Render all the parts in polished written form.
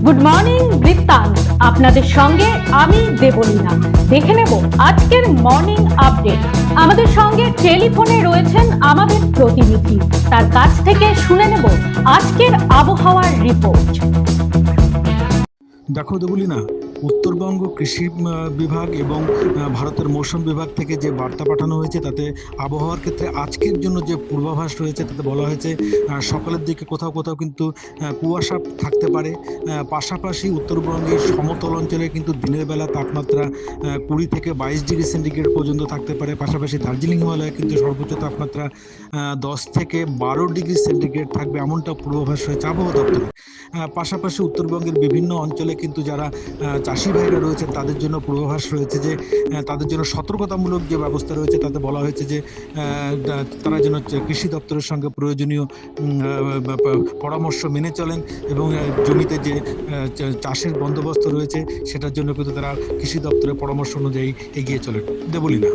Good morning বৃত্তান্ত, আপনাদের সঙ্গে আমি দেবলীনা। দেখে নেব আজকের মর্নিং আপডেট। আমাদের সঙ্গে টেলিফোনে রয়েছেন আমাদের প্রতিনিধি, তার কাছ থেকে শুনে নেব আজকের আবহাওয়ার রিপোর্ট। দেখো দেবলীনা, উত্তরবঙ্গ কৃষি বিভাগ এবং ভারতের মৌসুম বিভাগ থেকে যে বার্তা পাঠানো হয়েছে তাতে আবহাওয়ার ক্ষেত্রে আজকের জন্য যে পূর্বাভাস রয়েছে তাতে বলা হয়েছে সকালের দিকে কোথাও কোথাও কিন্তু কুয়াশা থাকতে পারে। পাশাপাশি উত্তরবঙ্গের সমতল অঞ্চলে কিন্তু দিনের বেলা তাপমাত্রা 20 থেকে 22 ডিগ্রি সেন্টিগ্রেড পর্যন্ত থাকতে পারে। পাশাপাশি দার্জিলিং হিমালয়ে কিন্তু সর্বোচ্চ তাপমাত্রা 10 থেকে 12 ডিগ্রি সেন্টিগ্রেড থাকবে, এমনটা পূর্বাভাস রয়েছে আবহাওয়া দপ্তরে। পাশাপাশি উত্তরবঙ্গের বিভিন্ন অঞ্চলে কিন্তু যারা চাষি ভাইরা রয়েছেন তাদের জন্য পূর্বাভাস রয়েছে যে তাদের জন্য সতর্কতামূলক যে ব্যবস্থা রয়েছে তাতে বলা হয়েছে যে তারা যেন কৃষি দপ্তরের সঙ্গে প্রয়োজনীয় পরামর্শ মেনে চলেন এবং জমিতে যে চাষের বন্দোবস্ত রয়েছে সেটার জন্য কিন্তু তারা কৃষি দপ্তরের পরামর্শ অনুযায়ী এগিয়ে চলেন। দেবলীনা,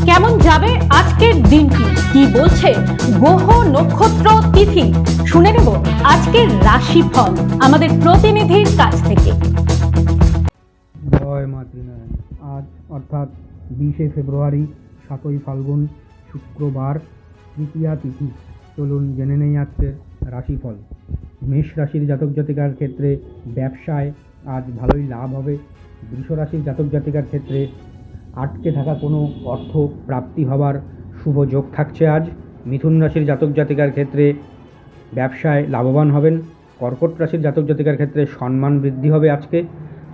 কেমন যাবে আজকের দিনটি, কি বলছে গ্রহ নক্ষত্র তিথি, শুনে নেব আজকের রাশিফল আমাদের প্রতিনিধির কাছ থেকে। জয় মা ত্রিনারায়ণ। আজ অর্থাৎ 20শে ফেব্রুয়ারি, 7ই ফাল্গুন, শুক্রবার, তৃতীয়া তিথি। চলুন জেনে নেই আজকের রাশিফল। মেষ রাশির জাতক জাতিকার ক্ষেত্রে ব্যবসায় আজ ভালোই লাভ হবে। বৃষ রাশির জাতক জাতিকার ক্ষেত্রে আটকে থাকা কোনো অর্থ প্রাপ্তি হবার শুভ যোগ থাকছে আজ। মিথুন রাশির জাতক জাতিকার ক্ষেত্রে ব্যবসায় লাভবান হবেন। কর্কট রাশির জাতক জাতিকার ক্ষেত্রে সম্মান বৃদ্ধি হবে আজকে।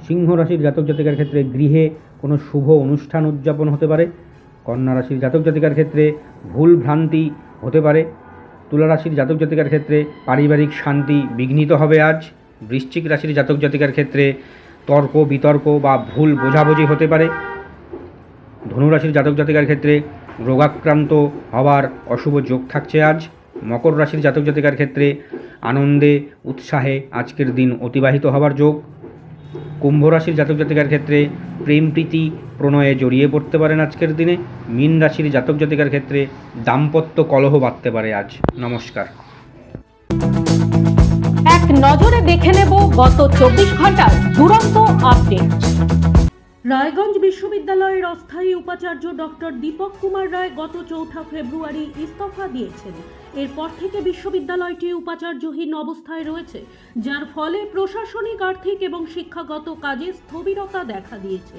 সিংহ রাশির জাতক জাতিকার ক্ষেত্রে গৃহে কোনো শুভ অনুষ্ঠান উদযাপন হতে পারে। কন্যা রাশির জাতক জাতিকার ক্ষেত্রে ভুল ভ্রান্তি হতে পারে। তুলা রাশির জাতক জাতিকার ক্ষেত্রে পারিবারিক শান্তি বিঘ্নিত হবে আজ। বৃশ্চিক রাশির জাতক জাতিকার ক্ষেত্রে তর্ক বিতর্ক বা ভুল বোঝাবুঝি হতে পারে। ধনুরাশির জাতক জাতিকার ক্ষেত্রে রোগাক্রান্ত হওয়ার অশুভ যোগ থাকছে আজ। মকর রাশির জাতক জাতিকার ক্ষেত্রে আনন্দে উৎসাহে আজকের দিন অতিবাহিত হবার যোগ। কুম্ভ রাশির জাতক জাতিকার ক্ষেত্রে প্রেম প্রীতি প্রণয়ে জড়িয়ে পড়তে পারেন আজকের দিনে। মীন রাশির জাতক জাতিকার ক্ষেত্রে দাম্পত্য কলহ বাঁধতে পারে আজ। নমস্কার। এক নজরে দেখে নেব গত 24 ঘন্টার দুরন্ত আপডেট। রায়গঞ্জ বিশ্ববিদ্যালয়ের অস্থায়ী উপাচার্য ডক্টর দীপক কুমার রায় গত 4 ফেব্রুয়ারি ইস্তফা দিয়েছেন। এরপর থেকে বিশ্ববিদ্যালয়টি উপাচার্যহীন অবস্থায় রয়েছে, যার ফলে প্রশাসনিক, আর্থিক এবং শিক্ষাগত কাজে স্থবিরতা দেখা দিয়েছে।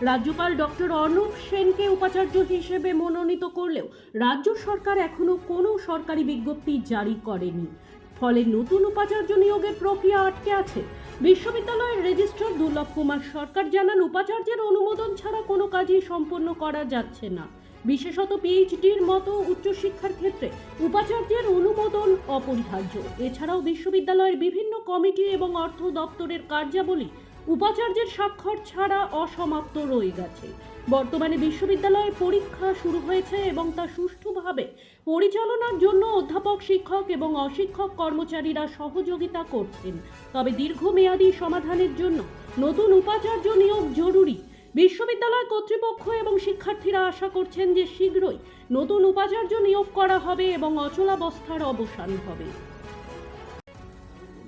রাজ্যপাল ডক্টর অর্ণব সেনকে উপাচার্য হিসেবে মনোনীত করলেও রাজ্য সরকার এখনো কোনো সরকারি বিজ্ঞপ্তি জারি করেনি, ফলে নতুন উপাচার্য নিয়োগের প্রক্রিয়া আটকে আছে। বিশ্ববিদ্যালয়ের রেজিস্ট্রার দুর্লভ কুমার সরকার জানান, উপাচার্যের অনুমোদন ছাড়া কোনো কাজই সম্পন্ন করা যাচ্ছে না। বিশেষত পিএইচডির মতো উচ্চশিক্ষার ক্ষেত্রে উপাচার্যের অনুমোদন অপরিহার্য। এছাড়াও বিশ্ববিদ্যালয়ের বিভিন্ন কমিটি এবং অর্থ দপ্তরের কার্যাবলী উপাচার্যের স্বাক্ষর ছাড়া অসমাপ্ত রয়ে গেছে। বর্তমানে বিশ্ববিদ্যালয়ে পরীক্ষা শুরু হয়েছে এবং তা সুষ্ঠুভাবে পরিচালনার জন্য অধ্যাপক, শিক্ষক এবং অশিক্ষক কর্মচারীরা সহযোগিতা করছেন। তবে দীর্ঘমেয়াদী সমাধানের জন্য নতুন উপাচার্য নিয়োগ জরুরি। বিশ্ববিদ্যালয় কর্তৃপক্ষ এবং শিক্ষার্থীরা আশা করছেন যে শীঘ্রই নতুন উপাচার্য নিয়োগ করা হবে এবং অচলাবস্থার অবসান হবে।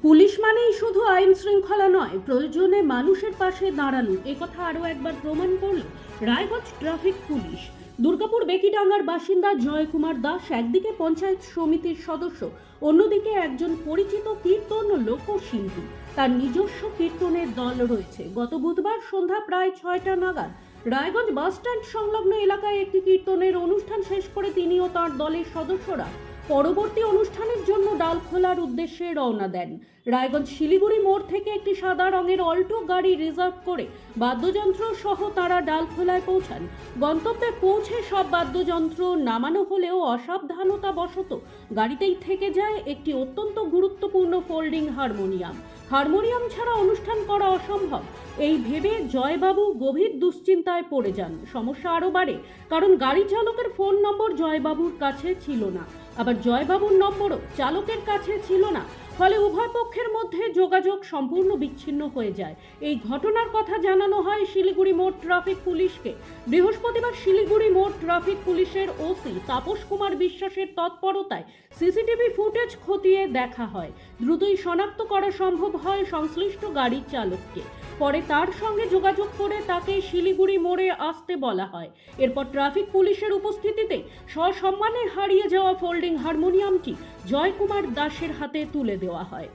পুলিশ মানেই শুধু আইন শৃঙ্খলা নয়, প্রয়োজনে মানুষের পাশে দাঁড়ানো, একথা আরও একবার প্রমাণ করল রায়গঞ্জ ট্রাফিক পুলিশ। দুর্গাপুর বেকিডাঙ্গার বাসিন্দা জয় কুমার দাস একদিকে পঞ্চায়েত সমিতির সদস্য, অন্যদিকে একজন পরিচিত কীর্তন লোকশিল্পী। তার নিজস্ব কীর্তনের দল রয়েছে। গত বুধবার সন্ধ্যা প্রায় 6টা নাগাদ রায়গঞ্জ বাসস্ট্যান্ড সংলগ্ন এলাকায় একটি কীর্তনের অনুষ্ঠান শেষ করে তিনি ও তাঁর দলের সদস্যরা পরবর্তী অনুষ্ঠানের জন্য ডালখোলার উদ্দেশ্যে রওনা দেন। রায়গঞ্জ শিলিগুড়ি মোড় থেকে একটি সাদা রঙের অল্টো গাড়ি রিজার্ভ করে বাদ্যযন্ত্র সহ তারা ডালখোলায় পৌঁছান। গন্তব্যে পৌঁছে সব বাদ্যযন্ত্র নামানো হলেও অসাবধানতা বশত গাড়িতেই থেকে যায় একটি অত্যন্ত গুরুত্বপূর্ণ ফোল্ডিং হারমোনিয়াম। হারমোনিয়াম ছাড়া অনুষ্ঠান করা অসম্ভব, এই ভেবে জয়বাবু গভীর দুশ্চিন্তায় পড়ে যান। সমস্যা আরও বাড়ে, কারণ গাড়ি চালকের ফোন নম্বর জয়বাবুর কাছে ছিল না, আবার জয়বাবুর নম্বরও চালকের কাছে ছিল না। ফলে উভয় পক্ষের মধ্যে যোগাযোগ সম্পূর্ণ বিচ্ছিন্ন হয়ে যায়। এই ঘটনার কথা জানানো হয় শিলিগুড়ি মোড় ট্রাফিক পুলিশকে। বৃহস্পতিবার শিলিগুড়ি মোড় ট্রাফিক পুলিশের ওসি তাপস কুমার বিশ্বাসের তৎপরতায় সিসিটিভি ফুটেজ খতিয়ে দেখা হয়। দ্রুতই শনাক্ত করা সম্ভব হয় সংশ্লিষ্ট গাড়ির চালককে। পরে তার সঙ্গে যোগাযোগ করে তাকে শিলিগুড়ি মোড়ে আসতে বলা হয়। এরপর ট্রাফিক পুলিশের উপস্থিতিতে সসম্মানে হারিয়ে যাওয়া ফোল্ডিং হারমোনিয়ামটি জয়কুমার দাসের হাতে তুলে দেওয়া হয়।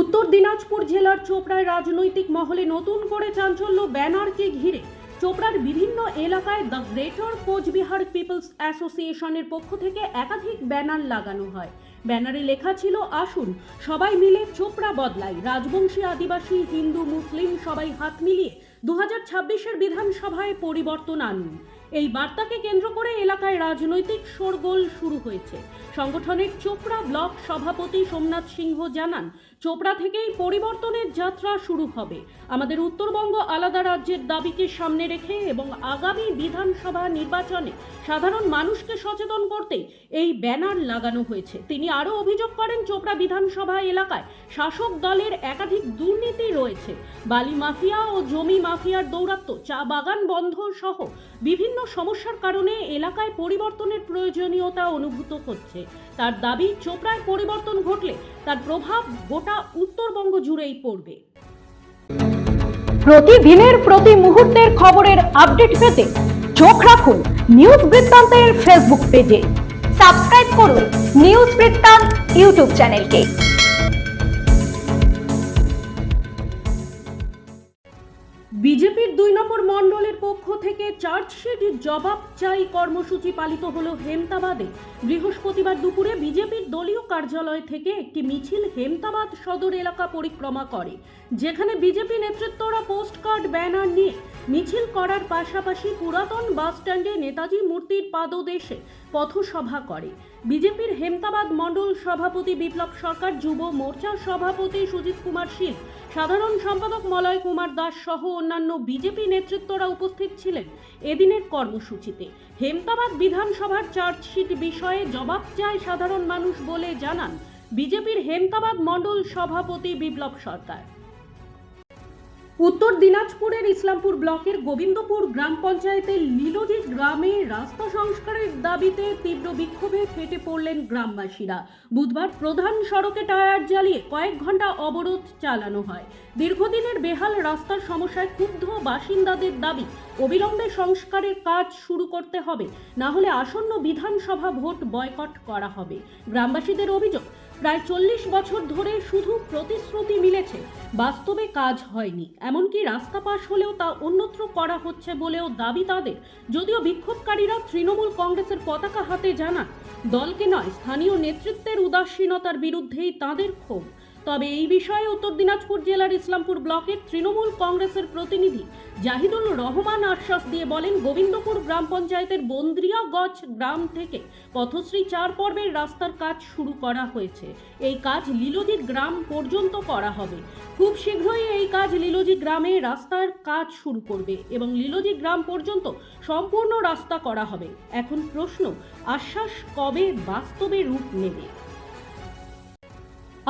উত্তর দিনাজপুর জেলার চোপড়ায় রাজনৈতিক মহলে নতুন করে চাঞ্চল্য ব্যানারকে ঘিরে। চোপড়ার বিভিন্ন এলাকায় দ্য গ্রেটার কোচবিহার পিপলস অ্যাসোসিয়েশনের পক্ষ থেকে একাধিক ব্যানার লাগানো হয়। ব্যানারে লেখা ছিল, আসুন সবাই মিলে চোপড়া বদলাই, রাজবংশী, আদিবাসী, হিন্দু, মুসলিম সবাই হাত মিলিয়ে 2026-এর বিধানসভায় পরিবর্তন আনুন। এই বার্তাকে কেন্দ্র করে এলাকায় রাজনৈতিক শোরগোল শুরু হয়েছে। সংগঠনের চোপড়া ব্লক সভাপতি সোমনাথ সিংহ জানান, চোপড়া থেকেই পরিবর্তনের যাত্রা শুরু হবে। আমাদের উত্তরবঙ্গ আলাদা রাজ্যের দাবিকে সামনে রেখে এবং আগামী বিধানসভা নির্বাচনে সাধারণ মানুষকে সচেতন করতে এই ব্যানার লাগানো হয়েছে। তিনি আরও অভিযোগ করেন, চোপড়া বিধানসভা এলাকায় শাসক দলের একাধিক দুর্নীতি রয়েছে। বালি মাফিয়া ও জমি মাফিয়ার দৌরাত্ম্য, চা বাগান বন্ধ সহ বিভিন্ন সমস্যার কারণে এলাকায় পরিবর্তনের প্রয়োজনীয়তা অনুভূত হচ্ছে। তার দাবি, চোপড়ায় পরিবর্তন ঘটলে তার প্রভাব গোটা উত্তরবঙ্গ জুড়েই পড়বে। প্রতিদিনের প্রতি মুহূর্তের খবরের আপডেট পেতে চোখ রাখুন নিউজ বৃত্তান্তের ফেসবুক পেজে। সাবস্ক্রাইব করুন নিউজ বৃত্তান্ত ইউটিউব চ্যানেলকে। বিজেপির 2 নম্বর মণ্ডলের পক্ষ থেকে চার্জশিট জবাব চাই কর্মসূচি পালিত হলো হেমতাবাদে। বৃহস্পতিবার দুপুরে বিজেপির দলীয় কার্যালয় থেকে একটি মিছিল হেমতাবাদ সদর এলাকা পরিক্রমা করে, যেখানে বিজেপি নেতৃত্বরা পোস্টকার্ড ব্যানার নিয়ে মিছিল করার পাশাপাশি পুরাতন বাস স্ট্যান্ডে নেতাজি মূর্তির পাদদেশে পথসভা করে। বিজেপির হেমতাবাদ মণ্ডল সভাপতি বিপ্লব সরকার, যুব মোর্চার সভাপতি সুজিত কুমার শীল, সাধারণ সম্পাদক মলয় কুমার দাস সহ অন্যান্য বিজেপি নেতৃত্বরা উপস্থিত ছিলেন এদিনের কর্মসূচিতে। হেমতাবাদ বিধানসভার চার্জশিট বিষয়ে জবাব চায় সাধারণ মানুষ বলে জানান বিজেপির হেমতাবাদ মণ্ডল সভাপতি বিপ্লব সরকার। উত্তর দিনাজপুরের ইসলামপুর ব্লকের গোবিন্দপুর গ্রাম পঞ্চায়েতের লীলজি গ্রামে রাস্তা সংস্কারের দাবিতে তীব্র বিক্ষোভে ফেটে পড়লেন গ্রামবাসীরা। বুধবার প্রধান সড়কে টায়ার জ্বালিয়ে কয়েক ঘন্টা অবরোধ চালানো হয়। দীর্ঘদিনের বেহাল রাস্তার সমস্যায় ক্ষুব্ধ বাসিন্দাদের দাবি, অবিলম্বে সংস্কারের কাজ শুরু করতে হবে, না হলে আসন্ন বিধানসভা ভোট বয়কট করা হবে। গ্রামবাসীদের অভিযোগ, প্রায় 40 বছর ধরে শুধু প্রতিশ্রুতি মিলেছে, বাস্তবে কাজ হয়নি। এমনকি রাস্তা পাশ হলেও তা অন্যত্র করা হচ্ছে বলেও দাবি তাদের। যদিও বিক্ষোভকারীরা তৃণমূল কংগ্রেসের পতাকা হাতে জানান, দলকে নয় স্থানীয় নেতৃত্বের উদাসীনতার বিরুদ্ধেই তাদের ক্ষোভ। তবে এই বিষয়ে উত্তর দিনাজপুর জেলার ইসলামপুর ব্লকের তৃণমূল কংগ্রেসের প্রতিনিধি জাহিদুল রহমান আশ্বাস দিয়ে বলেন, গোবিন্দপুর গ্রাম পঞ্চায়েতের বন্দ্রিয়াগঞ্জ গ্রাম থেকে পথশ্রী 4 পর্বের রাস্তার কাজ শুরু করা হয়েছে। এই কাজ লীলজি গ্রাম পর্যন্ত করা হবে। খুব শীঘ্রই এই কাজ লীলজি গ্রামে রাস্তার কাজ শুরু করবে এবং লীলজি গ্রাম পর্যন্ত সম্পূর্ণ রাস্তা করা হবে। এখন প্রশ্ন, আশ্বাস কবে বাস্তবে রূপ নেবে?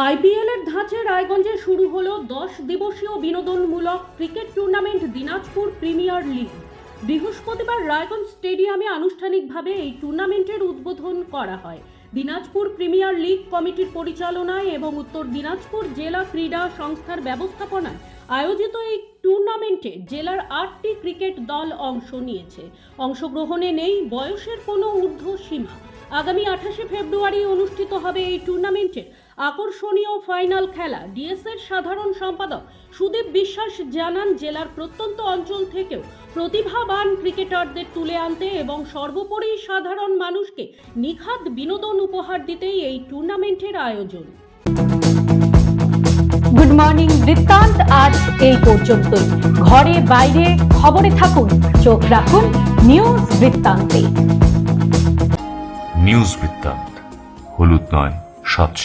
আইপিএলের ধাঁচে রায়গঞ্জে শুরু হলো 10 দিবসীয় বিনোদনমূলক cricket tournament Dinajpur premier league. বৃহস্পতিবার রায়গঞ্জ স্টেডিয়ামে আনুষ্ঠানিকভাবে এই টুর্নামেন্টের উদ্বোধন করা হয়। দিনাজপুর প্রিমিয়ার লিগ কমিটির পরিচালনায় এবং উত্তর দিনাজপুর জেলা ক্রীড়া সংস্থার ব্যবস্থাপনায় আয়োজিত এই টুর্নামেন্টে জেলার 8টি ক্রিকেট দল অংশ নিয়েছে। অংশগ্রহণে নেই বয়সের কোনো ঊর্ধ্ব সীমা। আগামী 28 ফেব্রুয়ারি অনুষ্ঠিত হবে এই টুর্নামেন্টের আকর্ষণীয় ফাইনাল খেলা। ডিএসএর সাধারণ সম্পাদক সুদীপ বিশ্বাস জানান, জেলার প্রত্যন্ত অঞ্চল থেকেও প্রতিভাবান ক্রিকেটারদের তুলে আনতে এবং সর্বোপরি সাধারণ মানুষকে নিখাদ বিনোদন উপহার দিতেই এই টুর্নামেন্টের আয়োজন। গুড মর্নিং বৃত্তান্ত আজ এই পর্যন্তই। ঘরে বাইরে খবরে থাকুন, চোখ রাখুন নিউজ বৃত্তান্তে। নিউজ বৃত্তান্ত, হলুদ নয়, স্বচ্ছ।